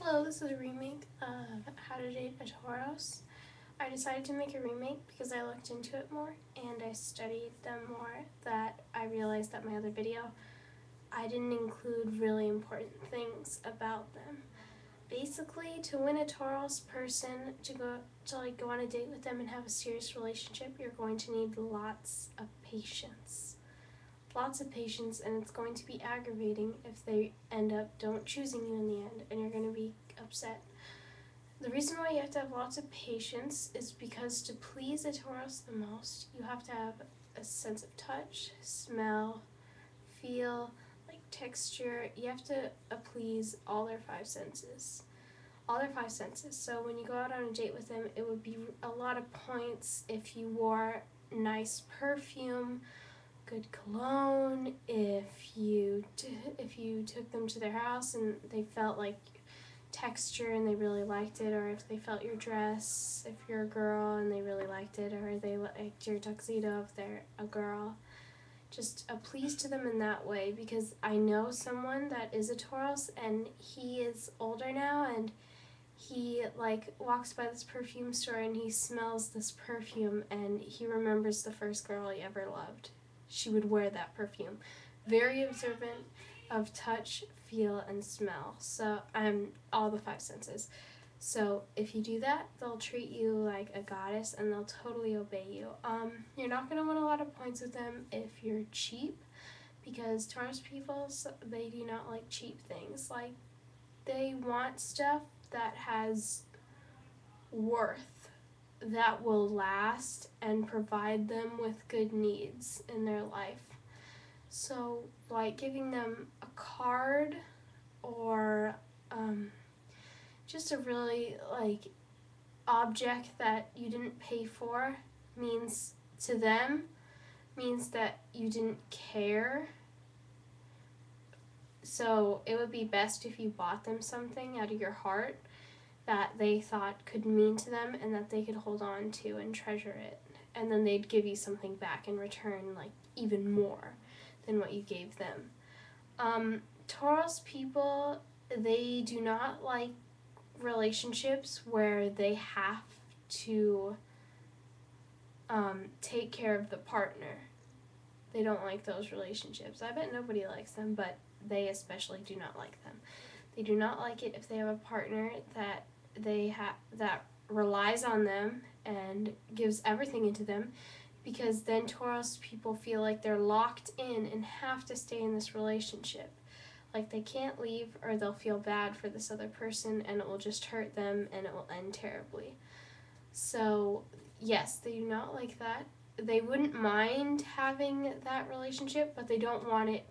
Hello, this is a remake of How to Date a Taurus. I decided to make a remake because I looked into it more and I studied them more that I realized that my other video I didn't include really important things about them. Basically, to win a Taurus person to go on a date with them and have a serious relationship, you're going to need lots of patience. Lots of patience, and it's going to be aggravating if they end up don't choosing you in the end and you're going to be upset. The reason why you have to have lots of patience is because to please a Taurus the most, you have to have a sense of touch, smell, feel, like texture. You have to please all their five senses. All their five senses. So when you go out on a date with them, it would be a lot of points if you wore nice perfume, good cologne, if you took them to their house and they felt like texture and they really liked it, or if they felt your dress, if you're a girl and they really liked it, or they liked your tuxedo if they're a girl. Just a please to them in that way, because I know someone that is a Taurus and he is older now and he walks by this perfume store and he smells this perfume and he remembers the first girl he ever loved. She would wear that perfume. Very observant of touch, feel, and smell. So all the five senses. So if you do that, they'll treat you like a goddess and they'll totally obey you. You're not going to win a lot of points with them if you're cheap, because Taurus people, they do not like cheap things. Like, they want stuff that has worth, that will last and provide them with good needs in their life. So, like giving them a card or just a really object that you didn't pay for means to them means that you didn't care. So it would be best if you bought them something out of your heart that they thought could mean to them and that they could hold on to and treasure it. And then they'd give you something back in return, like even more than what you gave them. Taurus people, they do not like relationships where they have to take care of the partner. They don't like those relationships. I bet nobody likes them, but they especially do not like them. They do not like it if they have a partner that that relies on them and gives everything into them, because then Taurus people feel like they're locked in and have to stay in this relationship. Like they can't leave or they'll feel bad for this other person and it will just hurt them and it will end terribly. So, yes, they do not like that. They wouldn't mind having that relationship, but they don't want it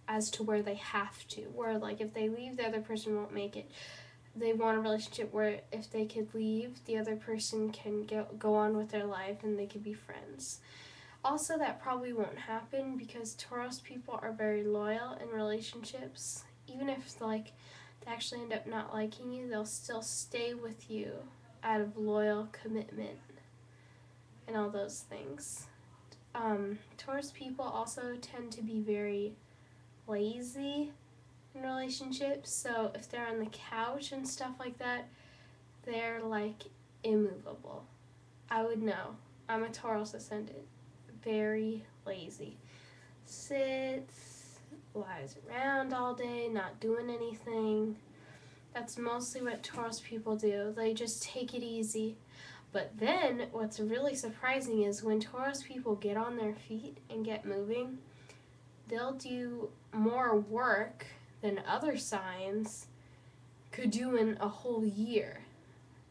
as to where they have to. Where, like, if they leave, the other person won't make it. They want a relationship where if they could leave, the other person can go on with their life and they could be friends. Also, that probably won't happen because Taurus people are very loyal in relationships. Even if they actually end up not liking you, they'll still stay with you out of loyal commitment and all those things. Taurus people also tend to be very lazy in relationships, so if they're on the couch and stuff like that, they're like immovable. I would know. I'm a Taurus ascendant. Very lazy. Sits, lies around all day, not doing anything. That's mostly what Taurus people do. They just take it easy. But then what's really surprising is when Taurus people get on their feet and get moving, they'll do more work than other signs could do in a whole year.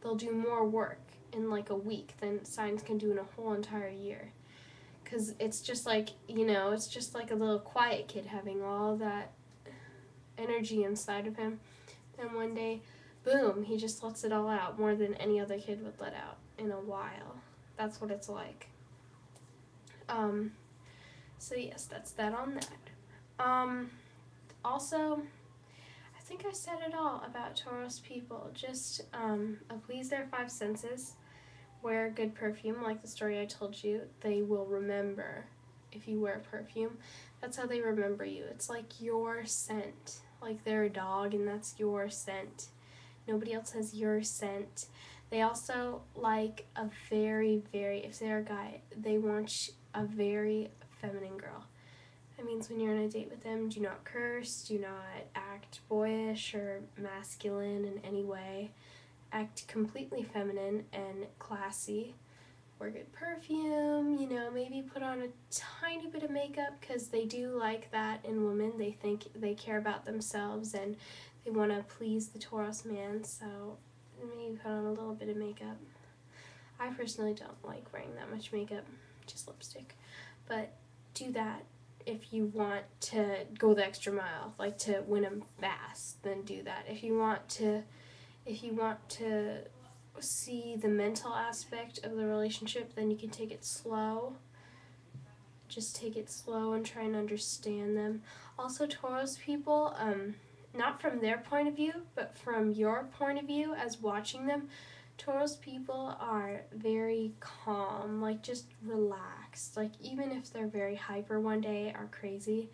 They'll do more work in like a week than signs can do in a whole entire year. Because it's just like, it's just like a little quiet kid having all that energy inside of him. Then one day, boom, he just lets it all out more than any other kid would let out in a while. That's what it's like. So yes, that's that on that. Also, I think I said it all about Taurus people. Just please their five senses. Wear good perfume, like the story I told you. They will remember if you wear perfume. That's how they remember you. It's like your scent. Like they're a dog and that's your scent. Nobody else has your scent. They also like a very, if they're a guy, they want a very feminine girl. That means when you're on a date with them, do not curse, do not act boyish or masculine in any way. Act completely feminine and classy. Wear good perfume, maybe put on a tiny bit of makeup, because they do like that in women. They think they care about themselves and they want to please the Taurus man, so maybe put on a little bit of makeup. I personally don't like wearing that much makeup, just lipstick, but do that. If you want to go the extra mile, like to win them fast, then do that. If you want to see the mental aspect of the relationship, then you can take it slow. Just take it slow and try and understand them. Also, Taurus people, not from their point of view, but from your point of view as watching them, Taurus people are very calm, like just relaxed. Like even if they're very hyper one day or crazy,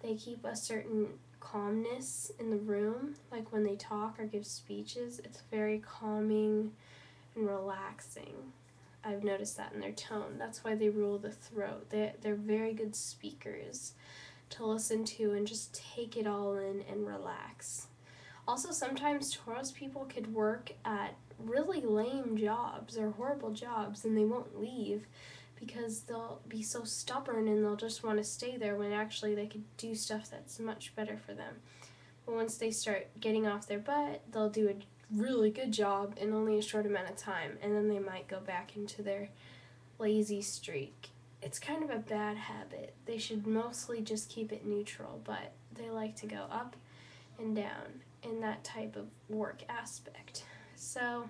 they keep a certain calmness in the room. Like when they talk or give speeches, it's very calming and relaxing. I've noticed that in their tone. That's why they rule the throat. They're very good speakers to listen to and just take it all in and relax. Also, sometimes Taurus people could work at really lame jobs or horrible jobs and they won't leave because they'll be so stubborn and they'll just want to stay there when actually they could do stuff that's much better for them. But once they start getting off their butt, they'll do a really good job in only a short amount of time, and then they might go back into their lazy streak. It's kind of a bad habit. They should mostly just keep it neutral, but they like to go up and down in that type of work aspect. So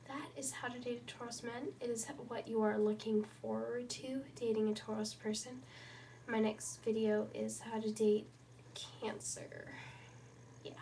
that is how to date a Taurus man. It is what you are looking forward to, dating a Taurus person. My next video is how to date Cancer. Yeah.